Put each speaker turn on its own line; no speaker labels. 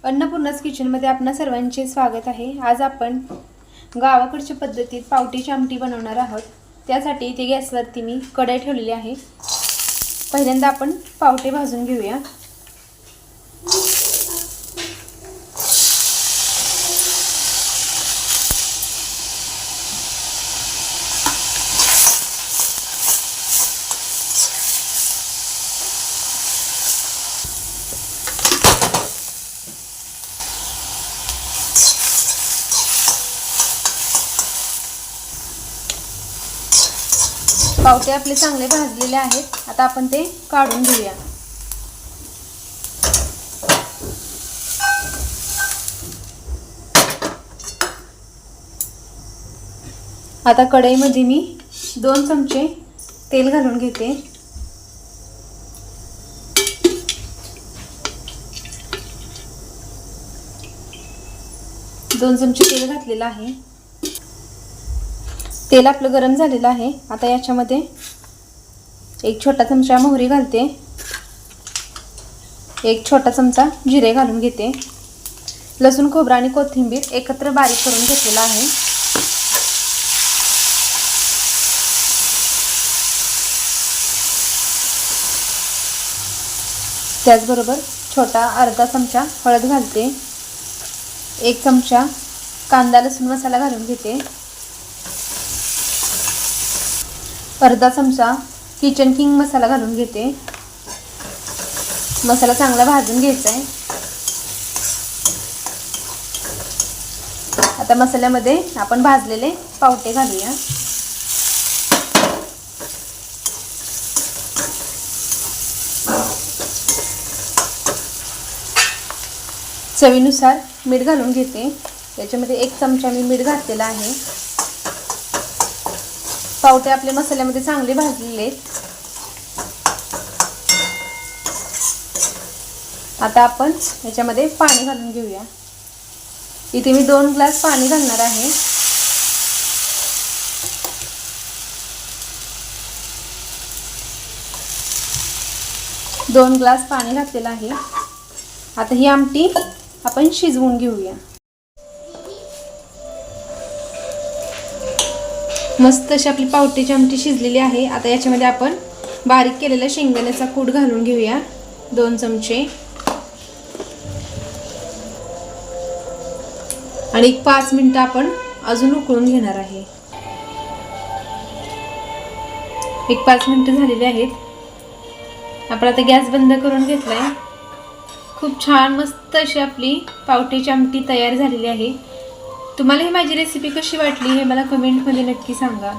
अन्नपूर्णा's किचनमध्ये आपणा सर्वांचे स्वागत आहे। आज आपण गावाकडच्या पद्धतीत पावटीची आमटी बनवणार आहोत। त्यासाठी इथे गॅसवरती मी कढई ठेवलेली आहे। पहिल्यांदा आपण पावटे भाजून घेऊया। पावटे आपले चांगले भाजलेले आहेत। आता आपण ते काढून घेऊया। आता कढईमध्ये मी 2 चमचे तेल घालून घेते। दोन चमचे तेल घातलेलं आहे। तेल आपलं गरम झालेलं आहे। आता याच्यामध्ये 1 छोटा चमचा मोहरी घालते। 1 छोटा चमचा जिरे घालून घेते। लसूण खोबरं आणि कोथिंबीर एकत्र बारीक करून घेतलेला आहे। त्याचबरोबर छोटा अर्धा चमचा हळद घालते। 1 चमचा कांदा लसूण मसाला घालून घेते। अर्धा चमचा किचन किंग मसाला घालून घेते। मसाला चांगला भाजून घ्यायचा आहे। आता मसाल्यामध्ये आपण भाजलेले पावटे घालूया। चवीनुसार मीठ घालून घेते। याच्यामध्ये 1 चमचा मी मीठ घातलेला आहे। पावटे आपले मसाल्यामध्ये चांगले भाजलेले आहेत। आता आपण याच्यामध्ये पाणी घालून घेऊया। इथे मी 2 ग्लास पाणी घालणार आहे। दोन ग्लास पाणी घातलेलं आहे। आता ही आमटी आपण शिजवून घेऊया। मस्त अशी आपली पावटीची आमटी शिजलेली आहे। आता याच्यामध्ये आपण बारीक केलेला शेंगदाण्याचा कूट घालून घेऊया 2 चमचे आणि 5 मिनिटं आपण अजून उकळून घेणार आहे। 5 मिनिटं झालेली आहेत। आपण आता गॅस बंद करून घेतलाय। खूप छान मस्त अशी आपली पावटीची आमटी तयार झालेली आहे। तुम्हाला ही माझी रेसिपी कशी वाटली हे मला कमेंटमध्ये नक्की सांगा।